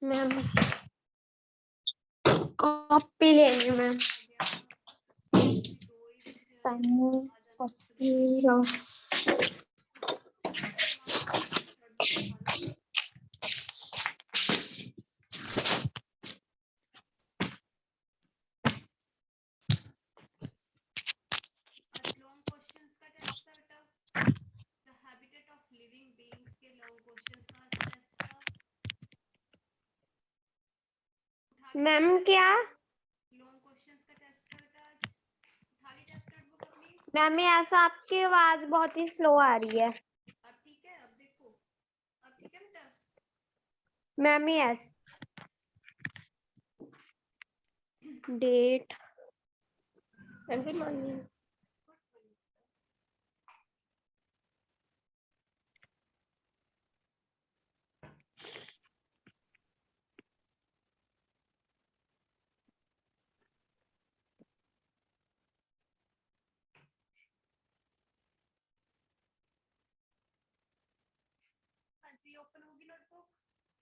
Ma'am copy लेनी ma'am. Pen copy ma'am क्या ma'am ऐसा आपकी आवाज बहुत ही स्लो आ रही है। अब ठीक है, अब देखो, अब ठीक है बेटा। मैम यस डेट हाँ जी, ओपन होगी नोटबुक।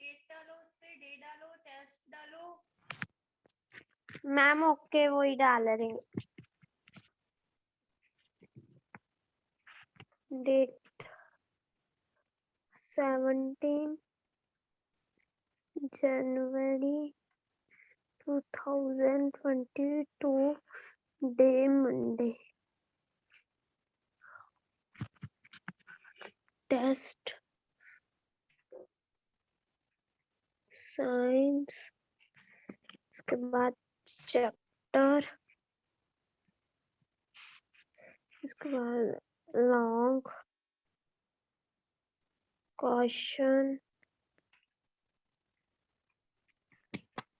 डेट डालो, उस पे डेट डालो, टेस्ट डालो। मैम ओके वही डाल रही हूँ। डेट 17 जनवरी 2022 डे मंडे टेस्ट साइंस इसके बाद चैप्टर इसके बाद long question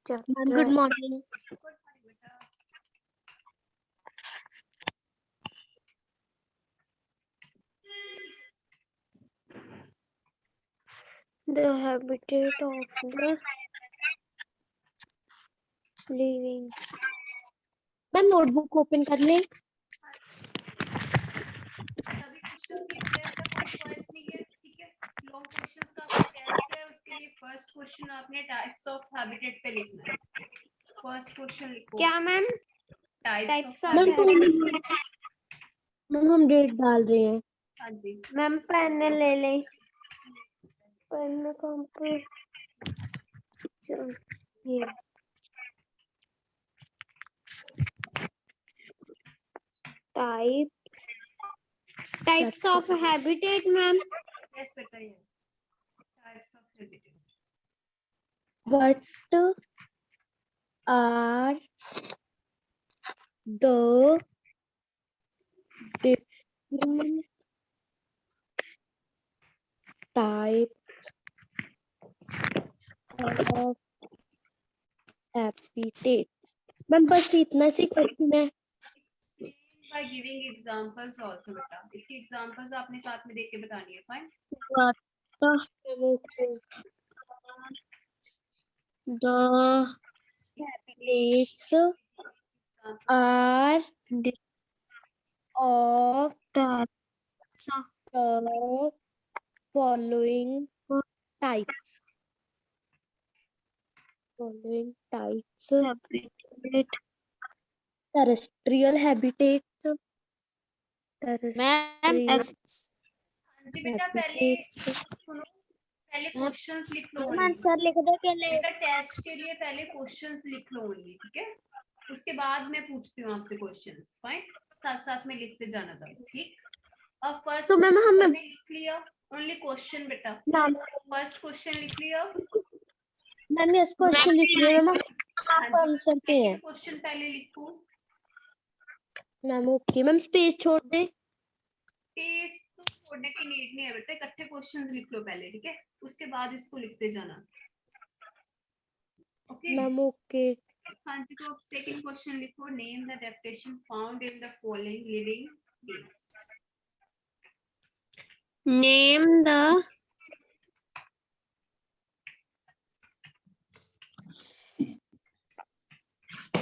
chapter good morning. बेटा the habitat of the living मैं नोटबुक ओपन कर ले। सभी क्वेश्चंस लिख ले, ऐसा कोई चॉइस नहीं है, ठीक है। लॉन्ग क्वेश्चंस का आपका टेस्ट है, उसके लिए फर्स्ट क्वेश्चन आपने टाइप्स ऑफ हैबिटेट पे लिखना है। फर्स्ट क्वेश्चन लिखो। क्या ma'am types of of habitat. Ma'am हम डेट डाल रहे हैं। हाँ जी, मैम पेन ले ले पेन कहाँ पे चल ये types of habitat ma'am yes बेटा, yes. Types of habitat. What are the different types of habitats? Ma'am बस इतना सी क्वेश्चन है। Explain by giving examples also बेटा। इसकी एग्जांपल्स आपने साथ में देख के बतानी है। Fine. What the habits are of the following types. habitat Terrestrial habitats. Ma'am हाँ जी बेटा, पहले habitats. सुनो, पहले क्वेश्चंस लिख लो। आंसर लिख दो पहले। बेटा टेस्ट के लिए पहले क्वेश्चंस लिख लो ओनली, ठीक है। उसके बाद मैं पूछती हूँ आपसे क्वेश्चंस। फाइन, साथ साथ में लिखते जाना था, ठीक। अब फर्स्ट तो मैम हमें हमने लिख लिया, ओनली क्वेश्चन बेटा। फर्स्ट क्वेश्चन लिख लिया। मैम यस क्वेश्चन लिख लिया मैम। आप आंसर पे है क्वेश्चन पहले लिखो। मैम। ओके मैम स्पेस छोड़ दे। स्पेस तो छोड़ने की नीड नहीं है बेटा, इकट्ठे क्वेश्चंस लिख लो पहले, ठीक है। उसके बाद इसको लिखते जाना। Okay ma'am okay. हाँ जी, तो अब सेकंड क्वेश्चन लिखो। Name the adaptation found in the following living beings. Name the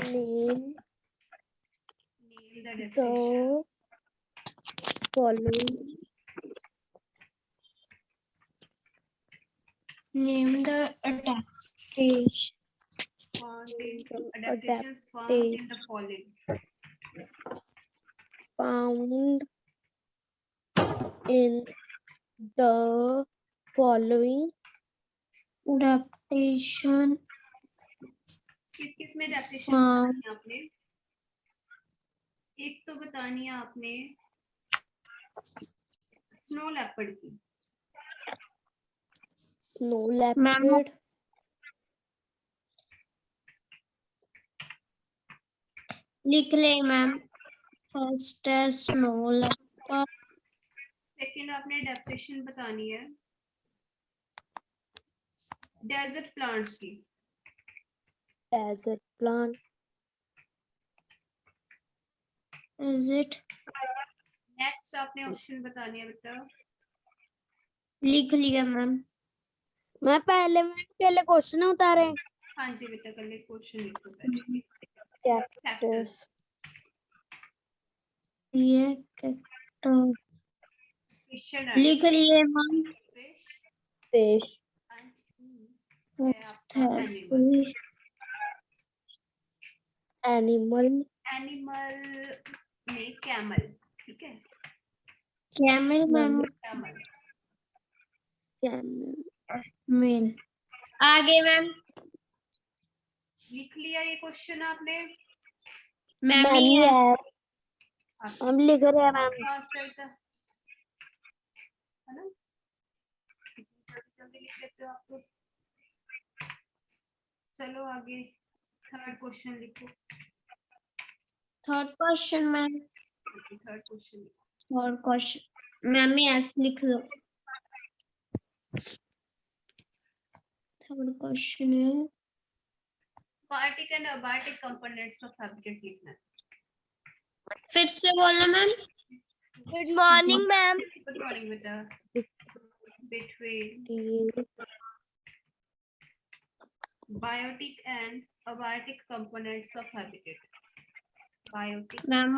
name Name the the adaptations. following name the adaptation Found in adaptations found in the following. Found in the following adaptation किस किस में adaptation found बतानी है आपने? एक तो बतानी है आपने स्नो लेपर्ड की. snow leopard, लिख ले मैम. फर्स्ट है स्नो लेपर्ड, सेकंड आपने adaptation बतानी है डेजर्ट प्लांट्स की. desert plant, is it? Next आपने ऑप्शन बतानी है बेटा. लिख लिया मैम. मैं पहले मैम के लिए क्वेश्चन उतारे. हाँ जी बेटा कल एक क्वेश्चन लिखो पहले. Cactus, Cactus. ये कैक्टस Fish and लिख लिए मैम. fish फिश, and है आपका animal. एनिमल, एनिमल में कैमल. ठीक है. Camel ma'am. कैमल. मेल. आगे मैम. लिख लिया ये क्वेश्चन आपने. मैम हम लिख रहे हैं मैम. फास्ट चलता है ना. जल्दी लिख लेते हो आप लोग. चलो आगे थर्ड क्वेश्चन लिखो. Third question ma'am. Third question लिखो. थर्ड क्वेश्चन मैम ऐसे लिख लो. थर्ड क्वेश्चन है biotic and abiotic components of habitat लिखना है. फिर से बोलना ma'am. Good morning ma'am. Good morning बेटा. Between biotic and abiotic components of habitat. Biotic ma'am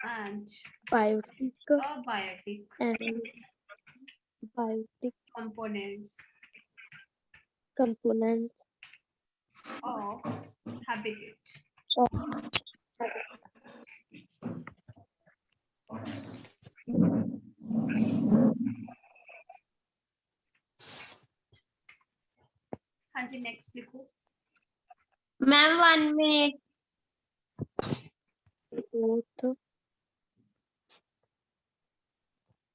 and biotic abiotic and biotic components components of habitat. हाँ जी next लिखो. Ma'am 1 minute. Both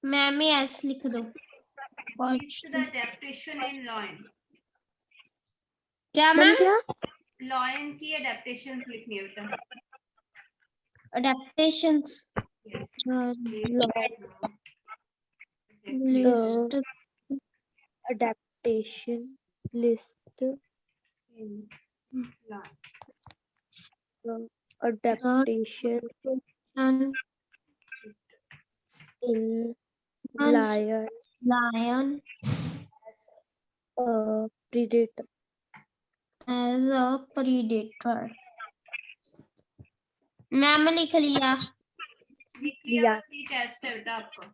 ma'am ऐसे लिख दो. List the adaptation in lion. क्या ma'am? Lion की adaptations लिखनी है बेटा. Adaptations. Yes. List adaptation list In lion. adaptation in lion as a predator. Ma'am लिख लिया. लिख लिया. बस ये टेस्ट है बेटा आपका.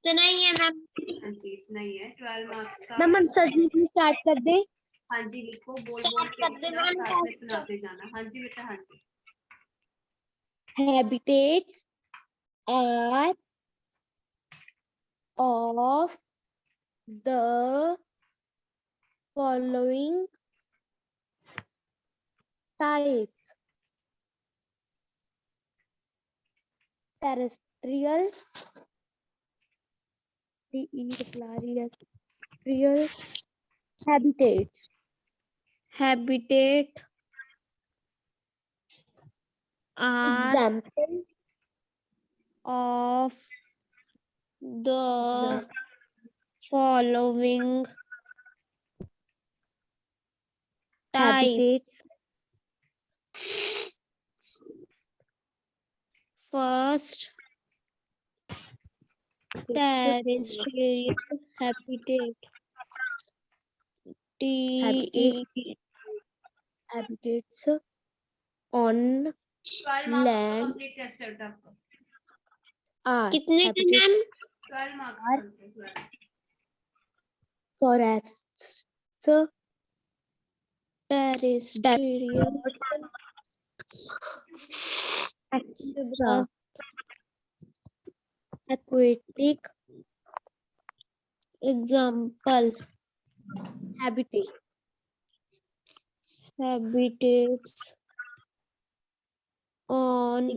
इतना ही है मैम. हाँ जी इतना ही है. 12 मार्क्स का. मैम हम सर जी स्टार्ट कर दे. हाँ जी लिखो. बोल बोल के लिखना, साथ में सुनाते जाना. हाँ जी बेटा. हाँ जी. Habitats are of the following types: terrestrial, terrestrial habitats. Habitat are example of the following types. First, terrestrial habitat. Habitats on 12 marks का land कंप्लीट टेस्ट है बेटा आपका. are कितने के मैम? 12 मार्क्स का. forests terrestrial, aquatic, example, habitats on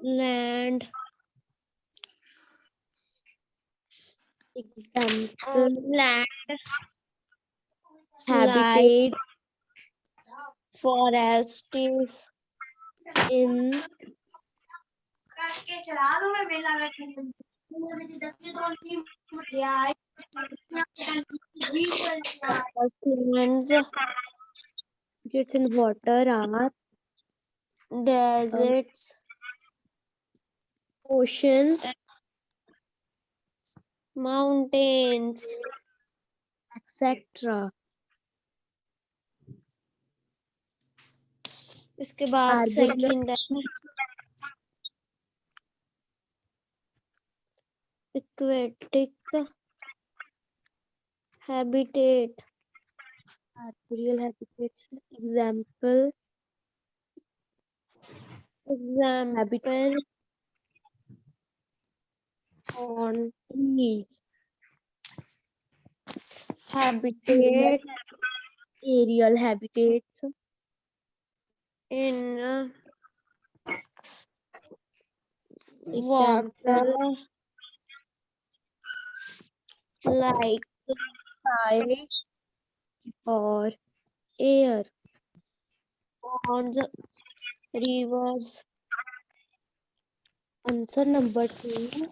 land, like forests in lands, gets in water are deserts, oceans, mountains, etc. इसके बाद second है aquatic habitat, arboreal habitats, example on trees, habitat, aerial habitats in water, like sky or air, ponds, rivers. Answer number 2.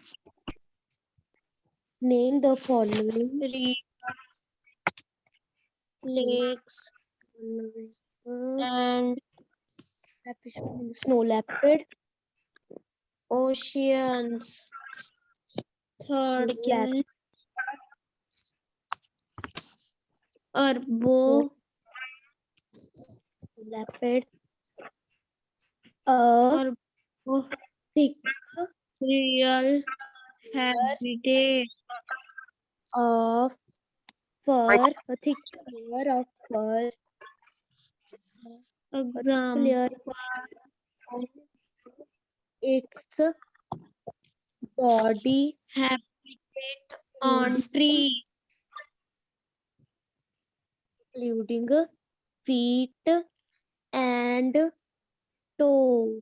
Name the following rivers, lakes, and snow leopard, oceans. Third क्या है? Arbo, leopard, thick real habitat of fur, a thick layer of fur. Example, its body habitat on tree, including feet and toes.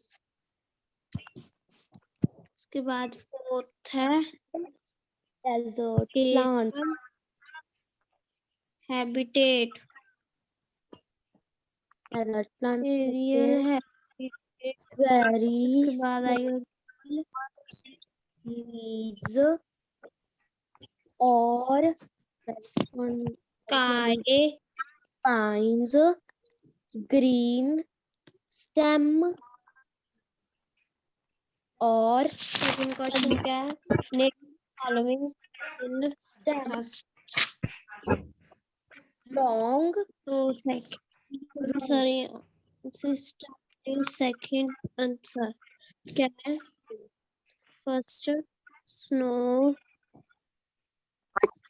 उसके बाद fourth है desert plants, habitat, desert plants aerial habitat very उसके बाद आएगा leaves और sky, pines, green stem और second question क्या है? Name following in stem, long to second, sorry system second answer क्या है? फर्स्ट स्नो,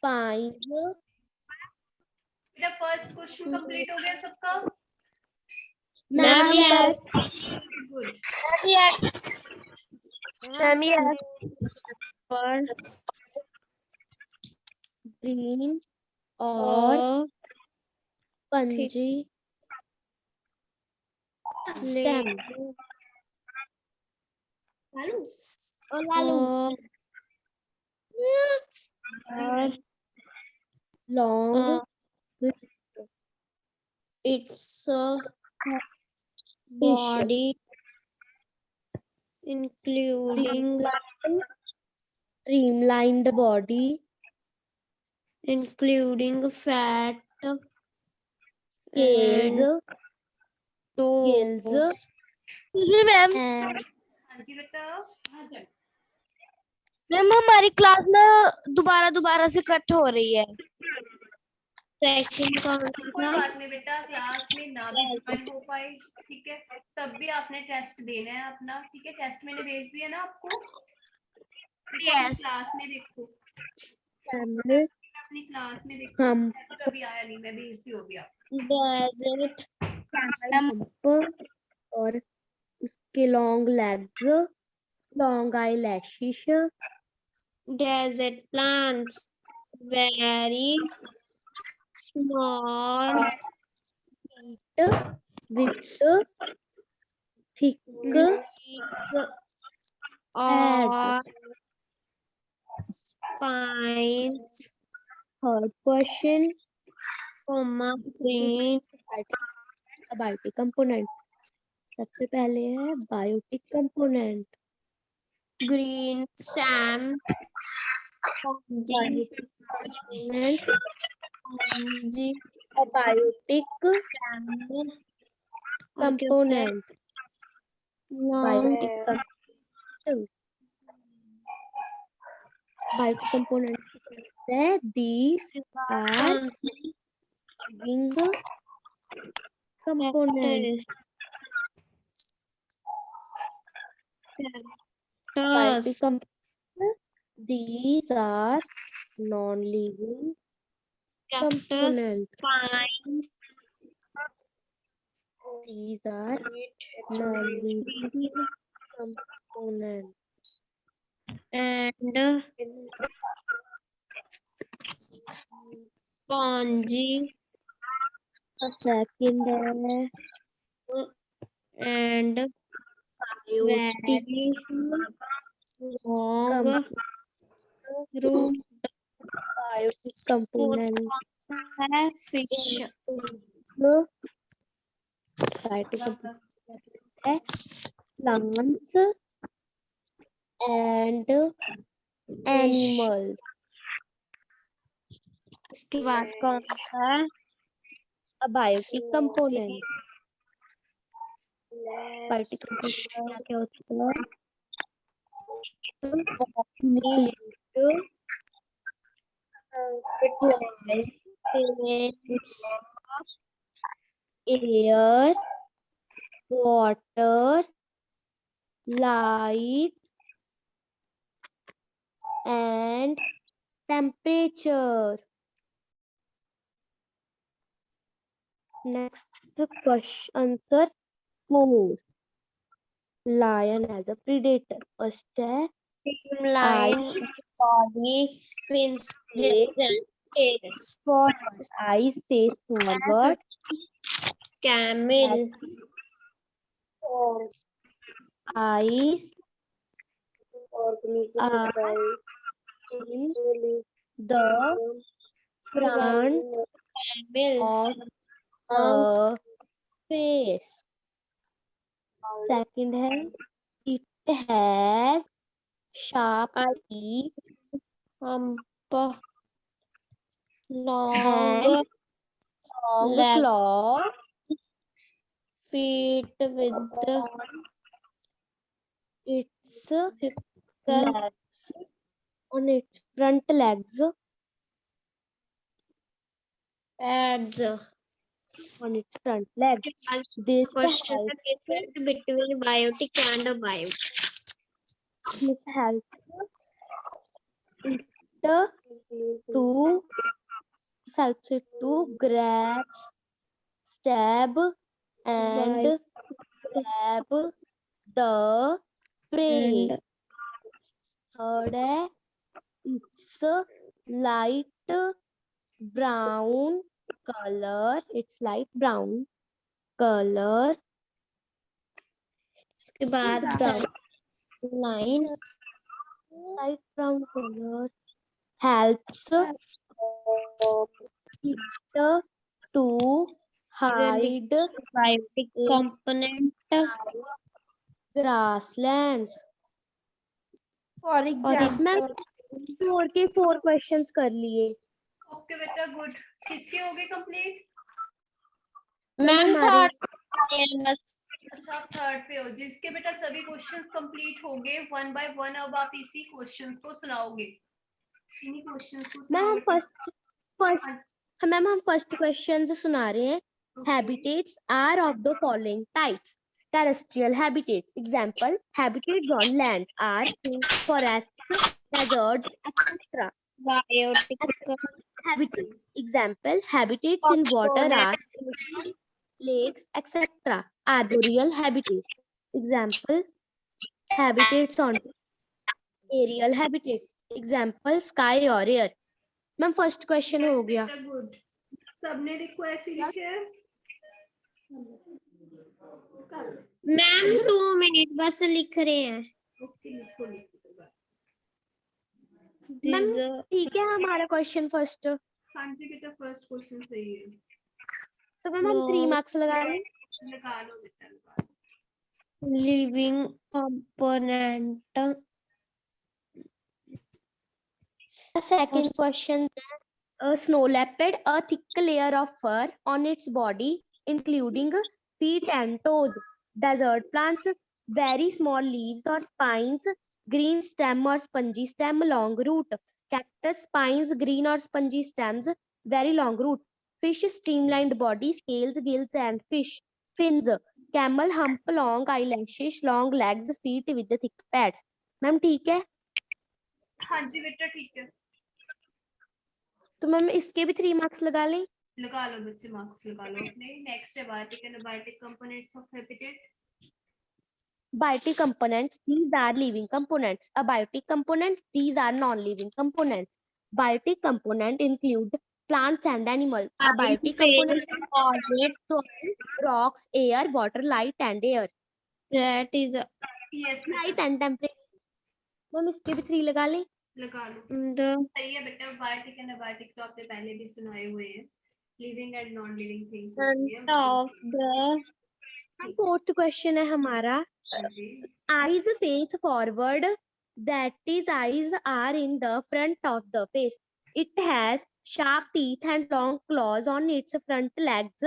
पाइन, बेटा फर्स्ट क्वेश्चन कंप्लीट हो गया सबका? Ma'am yes, good. Ma'am yes, पर ग्रीन और पंजी स्टेम, लालू और long its body including streamlined body including fat, scales, toes. Ma'am हाँ जी बेटा। हाँ चल। मैम हमारी क्लास ना दोबारा से कट हो रही है। सेकंड कोई बात नहीं बेटा, क्लास में ना भी ज्वाइन हो पाए, ठीक है, तब भी आपने टेस्ट देना है अपना, ठीक है। टेस्ट मैंने भेज दिया ना आपको, यस क्लास में देखो अपने अपनी क्लास में देखो हम कभी आया नहीं, मैं भेजती हूँ अभी आपको। डेजर्ट हम्प और उसके long legs, long eye lashes, desert plants, very small, with thick or spines, third question green, biotic component. सबसे पहले है biotic component. green stem, biotic component fungi, biotic component long biotic component है these are living components। Biotic components, these are non-living components। spines, These are non-living components। and spongy second है and biotic very long root biotic component fish, biotic component है plants and animals। उसके बाद कौन सा है a biotic component। biotic component क्या होता है? Air, water, light and temperature। Next question answer 4 lion as a predator। First है line body fins tails forward, eyes face forward, camel eyes are in the front camel of the face। Second है it has sharp teeth, hump and long long leg claws feet with its thicker legs, on its front legs, pads. on its front legs। This Question helps, the difference between biotic and abiotic. this helps it to grab, stab and grab the prey। And Third है it's light brown color, it's light brown color, उसके बाद line light brown color helps it to hide biotic component grasslands। For example, ma'am 4 के 4 questions कर लिए। Okay बेटा, good. किसके हो गए कंप्लीट? मैम हमारे अच्छा, आप थर्ड पे हो। जिसके बेटा सभी क्वेश्चंस कंप्लीट हो गए, वन बाय वन अब आप इसी क्वेश्चंस को सुनाओगे। इन्हीं क्वेश्चंस को मैम सुनाओगे। मैम हम फर्स्ट क्वेश्चन सुना रहे हैं। Habitats are of the following types: terrestrial habitats, example habitats on land are forests, deserts, etc. biotic Habitats. Example, habitats in water are ocean, lakes, etc. Arboreal habitats. Example, habitats on aerial habitats. Example, sky or air. Ma'am first question हो गया. Good. सबने देखो ऐसे लिखे है. Ma'am 2 minute बस लिख रहे हैं. ओके लिखो लिखो. मैम ठीक है हमारा क्वेश्चन फर्स्ट. हाँ जी बेटा फर्स्ट क्वेश्चन सही है. तो मैम हम 3 मार्क्स लगा लें. लगा लो बेटा लगा लो. Living component. Second question, a snow leopard, a thick layer of fur on its body, including feet and toes. Desert plants, very small leaves or spines, green stem or spongy stem, long root. Cactus, spines, green or spongy stems, very long root. Fish, streamlined body, scales, gills and fish. Fins, camel, hump, long eyelashes, long legs, feet with the thick pads. Ma'am ठीक है. हाँ जी बेटा ठीक है. तो ma'am इसके भी 3 मार्क्स लगा लें. लगा लो बच्चे मार्क्स लगा लो अपने. नेक्स्ट है biotic and abiotic components of habitat. Biotic components, these are living components. Abiotic components, these are non-living components. Biotic component include plants and animals. Abiotic components soil, rocks, air, water, light and air. That is yes Light and temperature. Ma'am इसके भी 3 लगा लें. लगा लो. the सही है बेटा. Biotic and abiotic तो आपने पहले भी सुनाए हुए हैं. Living and non living things. front of the fourth question है हमारा. Eyes face forward, that is eyes are in the front of the face. It has sharp teeth and long claws on its front legs,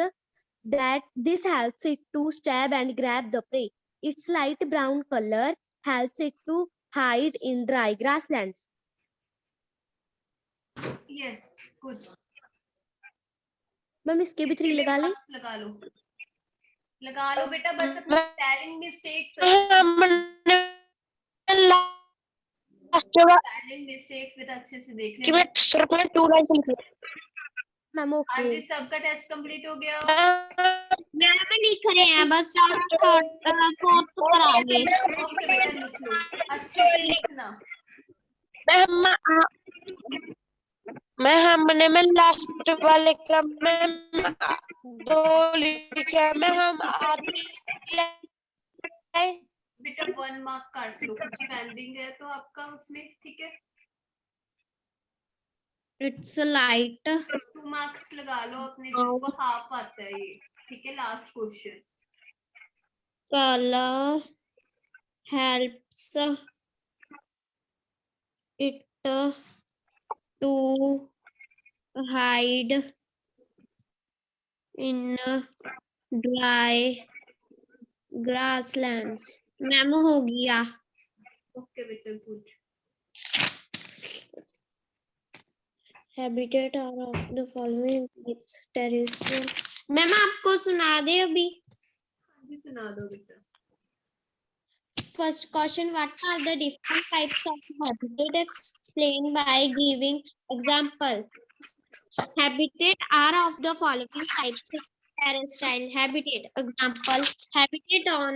that this helps it to stab and grab the prey. Its light brown color helps it to hide in dry grasslands. Yes good. Ma'am इसके भी 3 लगा लें. लगा लो. लगा लो बेटा. बस अपनी स्पेलिंग मिस्टेक्स बेटा अच्छे से देख लेना. मैम हाँ जी ओके. सबका टेस्ट कंप्लीट हो गया. मैम लिख रहे हैं बस फोर्थ पर आ गए. ओके बेटा लिख लो. अच्छे से लिखना. मैं हमने में लास्ट वाले का में 2 लिखा. मैं हम बेटा 1 मार्क काट लो. कुछ पेंडिंग है तो आपका उसमें. ठीक है. It's light 2 मार्क्स लगा लो अपने. जिसको हाफ आता है ये. ठीक है. Last question. color helps it to hide in dry grasslands. Ma'am हो गया. ओके बेटा good. Habitat are of the following types: terrestrial. Ma'am आपको सुना दे अभी. हाँ जी सुना दो बेटा. First question: what are the different types of habitat? Explain by giving example. Habitat are of the following types: terrestrial habitat. Example: habitat on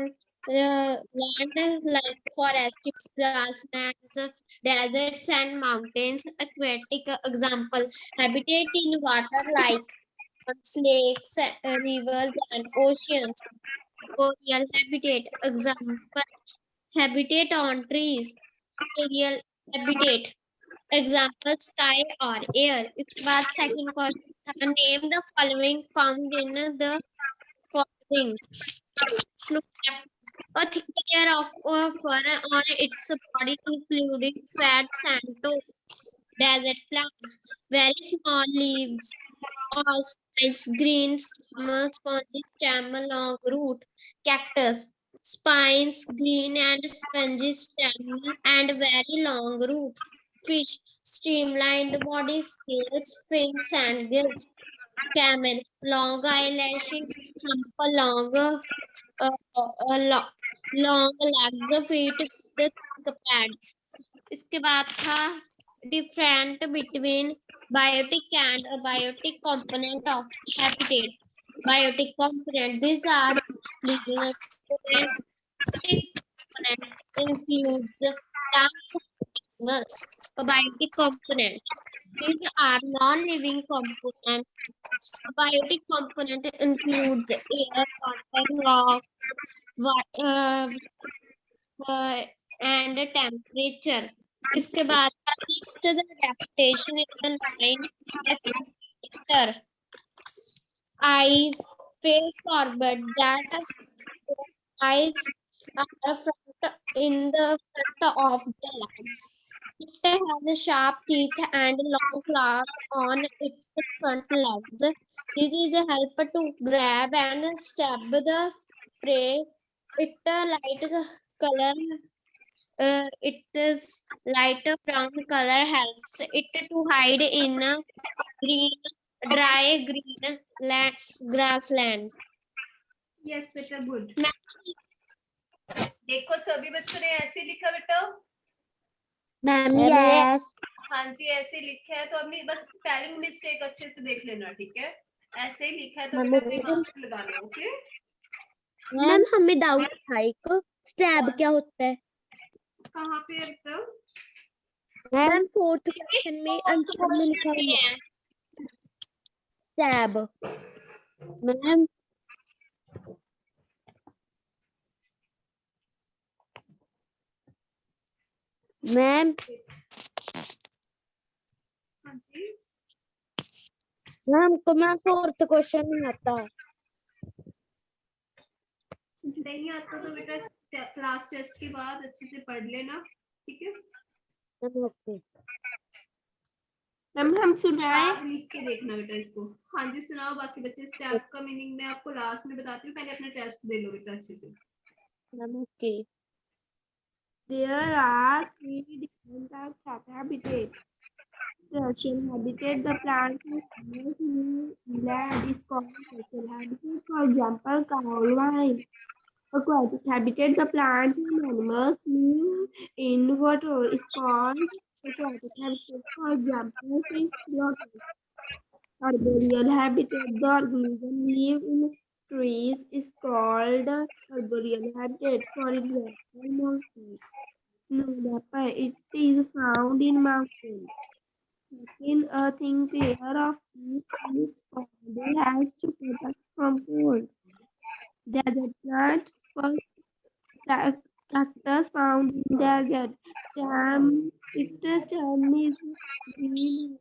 land like forests, grasslands, deserts and mountains. Aquatic example: habitat in water like ponds, lakes, rivers and oceans. Boreal habitat example: habitat on trees. Aerial habitat example: sky or air. इसके बाद second question: name the following found in the following. Snow leopard, a thick layer of fur on its body including fats and toes. Desert plants, very small leaves or spines, green stem, spongy stem, long root. Cactus, spines, green and spongy stem and very long root. Fish, streamlined body, scales, fins and gills. Camel, long eyelashes, hump, long legs, feet with thick pads. इसके बाद था different between biotic and abiotic component of habitat. Biotic component. These are living component. Component includes plants and animals. Abiotic component. These are non-living components. Abiotic component includes air, water, rock, and temperature. इसके बाद next the adaptation in the line as eyes face forward that eyes are front in the front of the legs. It has sharp teeth and long claws on its front legs. This is a help to grab and stab the prey. It light color. It is lighter brown color helps it to hide in a green, dry green land, grasslands. Yes बेटा good. देखो सभी बच्चों ने ऐसे लिखा बेटा। Ma'am yes. हाँ जी ऐसे लिखा है तो अपनी बस स्पेलिंग मिस्टेक अच्छे से देख लेना, ठीक है। ऐसे ही लिखा है तो बेटा अपने मार्क्स लगाने, ओके। मैम हमें डाउट था एक, स्टैब क्या होता है? कहाँ पे है बेटा? मैम फोर्थ क्वेश्चन में आंसर में लिखा हुआ है स्टैब। मैम मैम हाँ जी मैम को मैं फोर्थ क्वेश्चन नहीं आता। नहीं आता तो बेटा क्लास टेस्ट के बाद अच्छे से पढ़ लेना, ठीक है। ओके मैम हम सुनाए? आप लिख के देखना बेटा इसको। हाँ जी सुनाओ, बाकी बच्चे स्टेप का मीनिंग मैं आपको लास्ट में बताती हूँ, पहले अपना टेस्ट दे लो बेटा अच्छे से। Ma'am okay. There are three different types of habitat. Terrestrial habitat, the plants and animals live in land is called terrestrial habitat. For example, cow line. Aquatic habitat, the plants and animals live in water is called aquatic habitat. For example, fish, water. Arboreal habitat, the organisms live in trees is called arboreal habitat. For example, monkey. No, Papa, it is found in mountains. In a thin layer of its body has to protect from cold. Desert plant, first cactus found in desert. Its stem is green.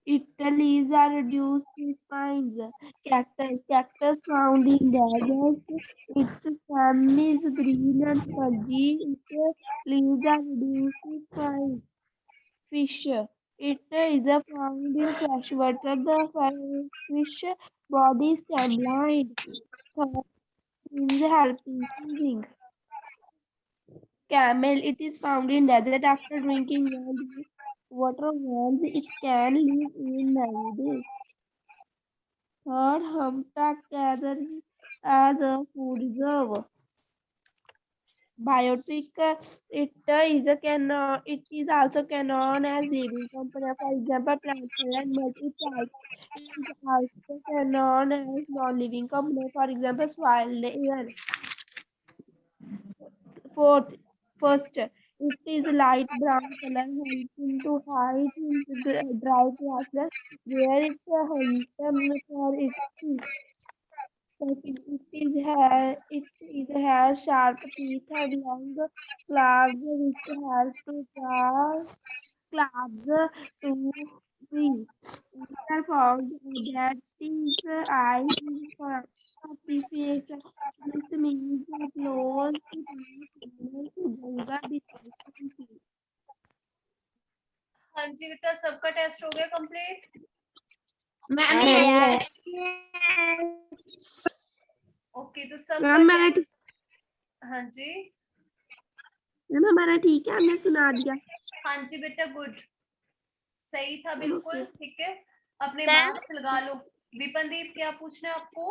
Its leaves are reduced to spines. Cactus found in desert. Its stem is green and fuzzy. Its leaves are reduced to spines. Fish. It is found in freshwater. The fish body is streamlined. Means helping swimming. Camel. It is found in desert after drinking water once. It can live in many days. Third, humpback gathers as a food reserve. Biotic, it is also canon as living component. For example, plants and multi-types. It is also canon as non-living component. For example, soil, air. First, it is light brown color, helping to hide in dry grasses where it hunts for its food. Second, it has sharp teeth and long claws which help to grasp claws to breathe. These are found that its eye is front of the face. This means that close to जाएगा distance. हाँ जी बेटा सबका test हो गया complete? Okay तो सब हाँ जी मैम हमारा ठीक है, हमने सुना दिया। हाँ जी बेटा गुड, सही था बिल्कुल, ठीक है। अपने मार्क्स लगा लो। विपनदीप क्या पूछना है आपको?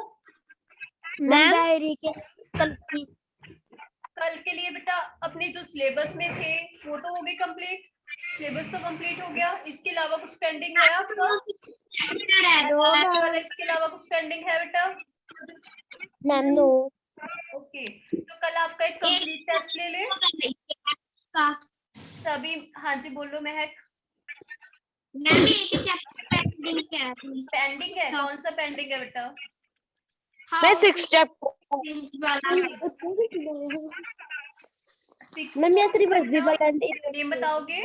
मैम डायरी के कल के लिए बेटा अपने जो सिलेबस में थे वो तो हो गए कंप्लीट। सिलेबस तो कंप्लीट हो गया, इसके अलावा कुछ पेंडिंग है आपका? वाला इसके अलावा कुछ पेंडिंग है बेटा? Ma'am no. ओके, तो कल आपका एक कंप्लीट टेस्ट ले ले सभी। हाँ जी बोलो महक। मैम एक चैप्टर पेंडिंग है। पेंडिंग है, कौन सा पेंडिंग है बेटा? मैं 6 step ma'am yes reversible and name बताओगे?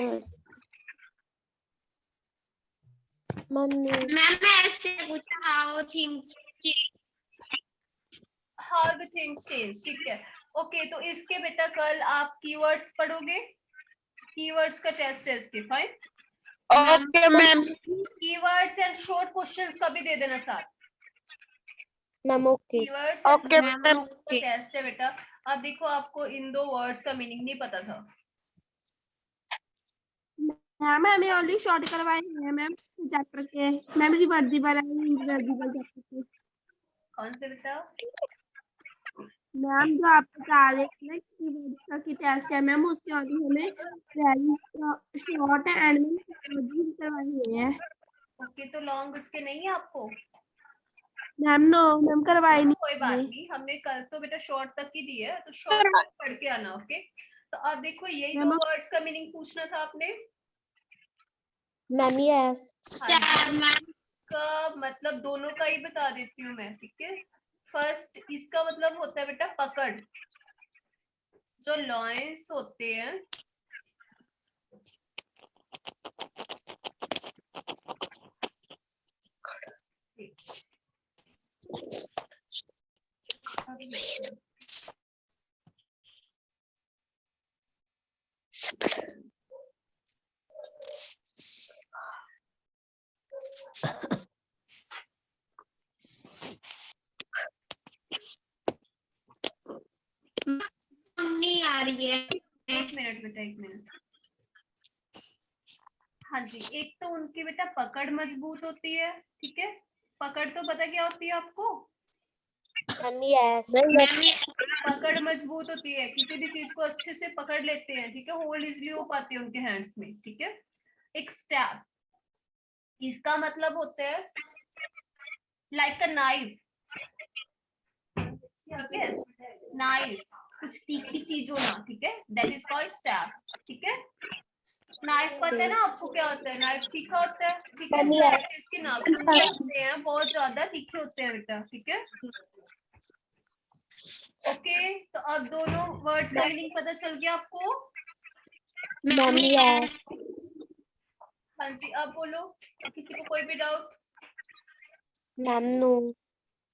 मैम ऐसे पूछा how things how the things change, ठीक है। ओके, तो इसके बेटा कल आप कीवर्ड्स पढ़ोगे, कीवर्ड्स का टेस्ट है इसके। Fine, okay ma'am. Keywords and short questions का भी दे देना साथ। Ma'am okay. Keywords okay ma'am. का टेस्ट है बेटा। अब देखो, आपको इन दो वर्ड्स का मीनिंग नहीं पता था। मैम हमें ओनली शॉर्ट करवाए हैं मैम चैप्टर के। Ma'am reversible and irreversible chapter के। कौन से बेटा? मैम जो आप बता रहे थे ना कीवर्ड की टेस्ट है मैम, उसके ओनली हमें वेरी शॉर्ट एंड करवाए हुए हैं। ओके, तो लॉन्ग उसके नहीं है आपको? मैम नो मैम करवाई नहीं। कोई बात नहीं, हमने कल तो बेटा शॉर्ट तक ही दी है, तो शॉर्ट पढ़ के आना। ओके, तो अब देखो यही दो वर्ड्स का मीनिंग पूछना था आपने। Ma'am yes. का मतलब दोनों का ही बता देती हूँ मैं, ठीक है। फर्स्ट इसका मतलब होता है बेटा पकड़। जो लॉयंस होते हैं, नहीं आ रही है। एक मिनट बेटा, एक मिनट। हाँ जी, एक तो उनकी बेटा पकड़ मजबूत होती है, ठीक है। पकड़ तो पता क्या होती है आपको? Ma'am yes. पकड़ मजबूत होती है, किसी भी चीज को अच्छे से पकड़ लेते हैं, ठीक है। होल्ड इजिली हो पाती है उनके हैंड्स में, ठीक है। एक स्टैब, इसका मतलब होता है लाइक अ नाइफ, ठीक है। नाइफ, कुछ तीखी चीज होना, ठीक है, दैट इज कॉल्ड स्टैब, ठीक है। नाइफ पता है ना आपको क्या होता है? नाइफ तीखा होता है, ठीक है। तो ऐसे इसके नाखून जो होते हैं बहुत ज्यादा तीखे होते हैं बेटा, ठीक है। ओके, तो अब दोनों वर्ड्स का मीनिंग पता चल गया आपको? Ma'am yes. हाँ जी, अब बोलो, किसी को कोई भी डाउट? Ma'am no.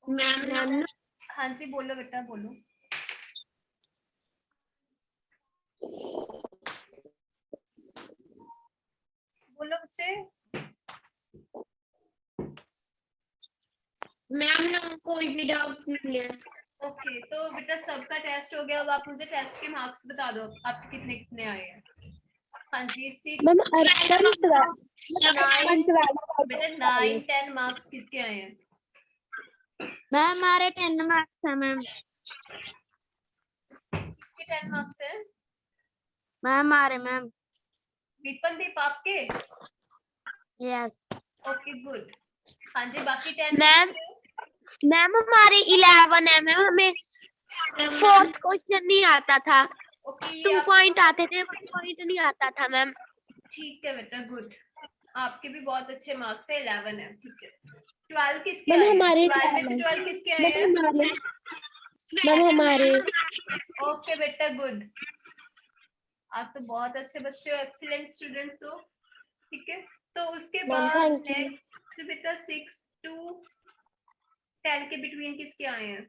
मैम हाँ जी बोलो बेटा, बोलो। बोलो बच्चे। मैम नो कोई भी डाउट नहीं है। ओके, तो बेटा सबका टेस्ट हो गया। अब आप मुझे टेस्ट के मार्क्स बता दो, आपके कितने कितने आए हैं। हाँ जी, 6 मैम बेटा 9 10 मार्क्स किसके आए हैं? मैम हमारे 10 मार्क्स है मैम। किसके 10 मार्क्स है? मैम हमारे मैम विपनदीप आपके? यस। Okay good. हाँ जी, बाकी 10 मैम मैम हमारे 11 है मैम, हमें फोर्थ क्वेश्चन नहीं आता था। ओके, 2 पॉइंट आते थे, 1 पॉइंट नहीं आता था मैम। ठीक है बेटा, गुड। आपके भी बहुत अच्छे मार्क्स है, 11 है, ठीक है। 12 किसके मैम आए हैं? हमारे 12 में से 12 किसके आए हैं? मैम हमारे ओके बेटा, गुड। आप तो बहुत अच्छे बच्चे हो, एक्सीलेंट स्टूडेंट्स हो, ठीक है। तो उसके मैम बाद थैंक यू। नेक्स्ट बेटा 6 to 10 के बिटवीन किसके आए हैं?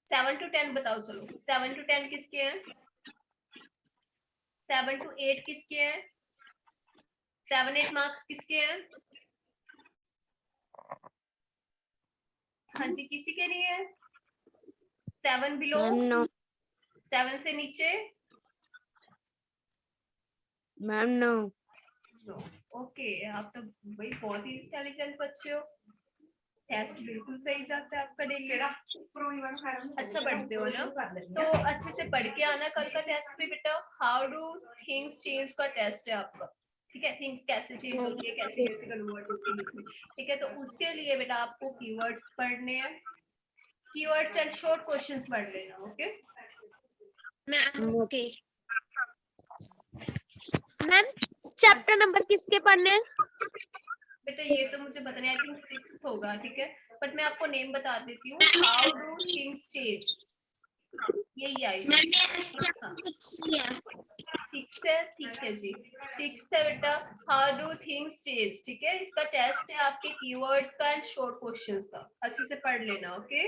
7 to 10 बताओ, चलो 7 to 10 किसके हैं? 7 to 8 किसके हैं? 7-8 मार्क्स किसके हैं? हाँ जी, किसी के नहीं है? 7 बिलो, 7 से नीचे? Ma'am no. ओके, आप तो भाई बहुत ही इंटेलिजेंट बच्चे हो। टेस्ट बिल्कुल सही जाता है आपका डेली का। अच्छा पढ़ते हो ना, तो अच्छे से पढ़ के आना कल का टेस्ट भी बेटा। हाउ डू थिंग्स चेंज का टेस्ट है आपका, ठीक है। थिंग्स कैसे चेंज होती है, कैसे कैसे कन्वर्ट होती है इसमें, ठीक है। तो उसके लिए बेटा आपको कीवर्ड्स पढ़ने हैं, कीवर्ड्स एंड शॉर्ट क्वेश्चंस पढ़ लेना, okay. Ma'am okay. Ma'am chapter number किसके पढ़ने हैं? बेटा ये तो मुझे पता नहीं, आई थिंक 6th होगा, ठीक है। बट मैं आपको नेम बता देती हूँ, हाउ डू थिंग्स चेंज, यही आई मैम हाँ। 6 है। 6 है, ठीक है जी। 6th है बेटा, हाउ डू थिंग्स चेंज, ठीक है। इसका टेस्ट है आपके कीवर्ड्स का एंड शॉर्ट क्वेश्चंस का, अच्छे से पढ़ लेना, ओके।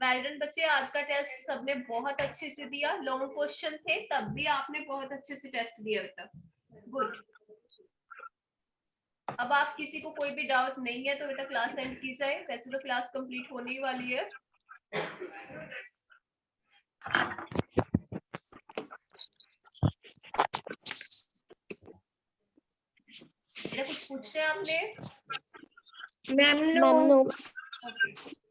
वेल डन बच्चे, आज का टेस्ट सबने बहुत अच्छे से दिया। लॉन्ग क्वेश्चन थे तब भी आपने बहुत अच्छे से टेस्ट दिया बेटा, गुड। अब आप किसी को कोई भी डाउट नहीं है तो बेटा क्लास एंड की जाए, वैसे तो क्लास कंप्लीट होने ही वाली है। बेटा कुछ पूछते हैं आपने? Ma'am ma'am no. ओके